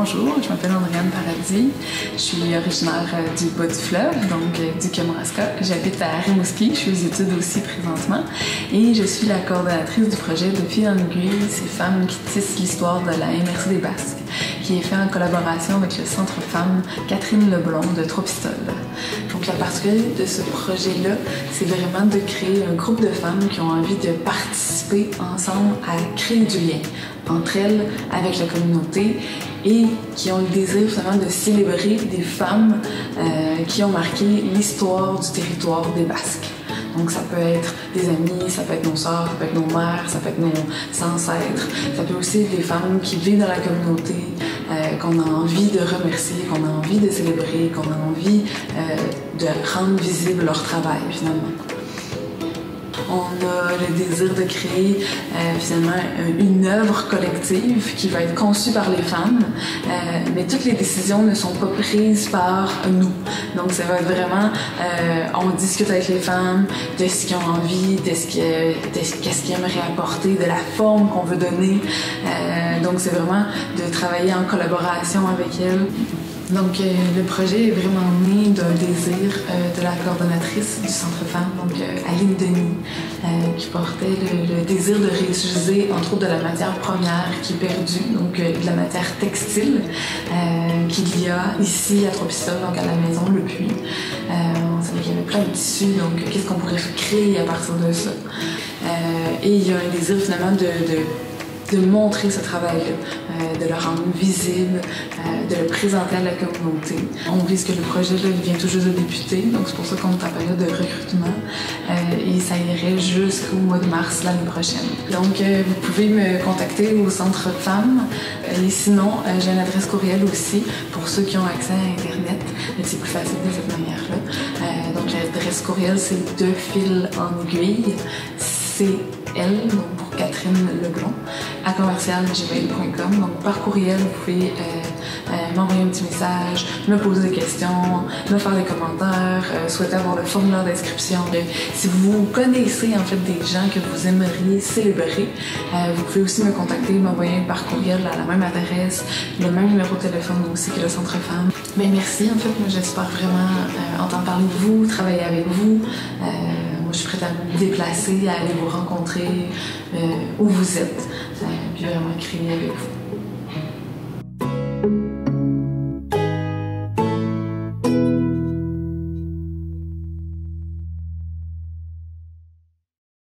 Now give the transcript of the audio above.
Bonjour, je m'appelle Andréane Paradis. Je suis originaire du bas du fleuve, donc du Kamouraska. J'habite à Rimouski, je suis aux études aussi présentement. Et je suis la coordonnatrice du projet De Fil en aiguille, ces femmes qui tissent l'histoire de la MRC des Basques, qui est fait en collaboration avec le Centre Femmes Catherine Leblond de Trois-Pistoles. Donc la particularité de ce projet-là, c'est vraiment de créer un groupe de femmes qui ont envie de participer ensemble à créer du lien entre elles, avec la communauté, et qui ont le désir finalement de célébrer des femmes qui ont marqué l'histoire du territoire des Basques. Donc ça peut être des amis, ça peut être nos sœurs, ça peut être nos mères, ça peut être nos ancêtres, ça peut aussi être des femmes qui vivent dans la communauté, qu'on a envie de remercier, qu'on a envie de célébrer, qu'on a envie de rendre visible leur travail finalement. On a le désir de créer finalement une œuvre collective qui va être conçue par les femmes, mais toutes les décisions ne sont pas prises par nous. Donc ça va être vraiment, on discute avec les femmes de ce qu'ils ont envie, qu'est-ce qu'ils aimeraient apporter, de la forme qu'on veut donner. Donc c'est vraiment de travailler en collaboration avec elles. Donc, le projet est vraiment né d'un désir de la coordonnatrice du Centre Femmes, donc Aline Denis, qui portait le désir de réutiliser, entre autres, de la matière première qui est perdue, donc de la matière textile qu'il y a ici à Trois-Pistoles, donc à la maison Le Puy. On savait qu'il y avait plein de tissus, donc qu'est-ce qu'on pourrait créer à partir de ça? Et il y a un désir finalement de montrer ce travail-là, de le rendre visible, de le présenter à la communauté. On vise que le projet-là vient tout juste de débuter, donc c'est pour ça qu'on est en période de recrutement et ça irait jusqu'au mois de mars l'année prochaine. Donc vous pouvez me contacter au Centre Femmes et sinon j'ai une adresse courriel aussi pour ceux qui ont accès à Internet, mais c'est plus facile de cette manière-là. Donc l'adresse courriel c'est De Fil en aiguille, CL, donc pour Catherine Leblond, à commercial@gmail.com. Donc par courriel, vous pouvez m'envoyer un petit message, me poser des questions, me faire des commentaires, souhaiter avoir le formulaire d'inscription. Si vous connaissez en fait des gens que vous aimeriez célébrer, vous pouvez aussi me contacter, m'envoyer par courriel à la même adresse, le même numéro de téléphone aussi que le Centre Femmes. Mais merci en fait, moi j'espère vraiment entendre parler de vous, travailler avec vous. Je suis prête à me déplacer, à aller vous rencontrer où vous êtes, puis vraiment créer avec vous.